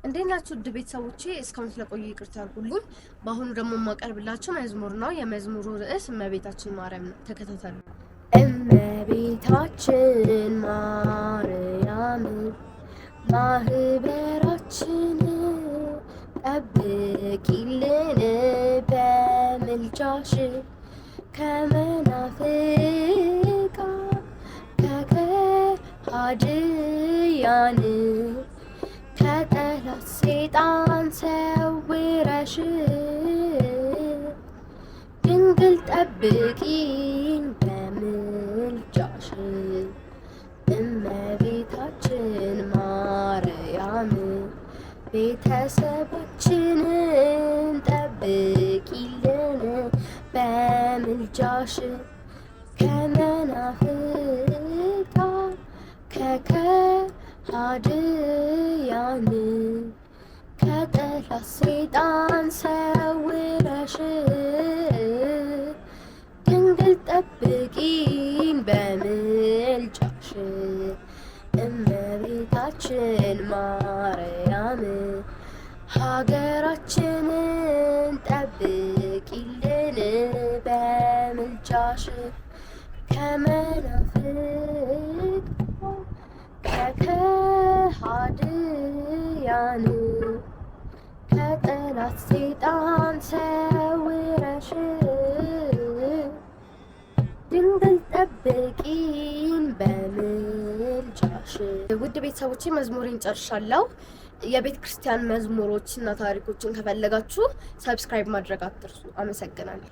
እንዴት ናችሁ ውድ ቤተሰቦቼ? እስካሁን ስለቆዩ ይቅርታ አድርጉልኝ። በአሁኑ ደግሞ የማቀርብላችሁ መዝሙር ነው። የመዝሙሩ ርዕስ እመቤታችን ማርያም ነው። ተከታተሉ። እመቤታችን ማርያም ማህበራችን ጠብቂልን በምልጃሽ ከመናፍቃን ከከሃዲያን ከጠላት ሰይጣን ሰውረሽ ድንግል ጠብቂን በምልጃሽ እመቤታችን ማርያም ቤተሰባችንን ጠብቂልን በምልጃሽ ከመናፍቃን ከከሃዲያን ከጠላት ሰይጣን ሰውረሽ ድንግል ጠብቂን በምልጃሽ እመቤታችን ማርያም ሀገራችንን ጠብቂልን በምልጃሽ ከመናፍቃን ከከሃዲያን ከጠላት ሰይጣን ሰውረሽ ድንግል ጠብቂን በምልጃሽ። ውድ ቤተሰቦቼ መዝሙሬን ጨርሻለሁ። የቤተ ክርስቲያን መዝሙሮችና ታሪኮችን ከፈለጋችሁ ሰብስክራይብ ማድረግ አትርሱ። አመሰግናለሁ።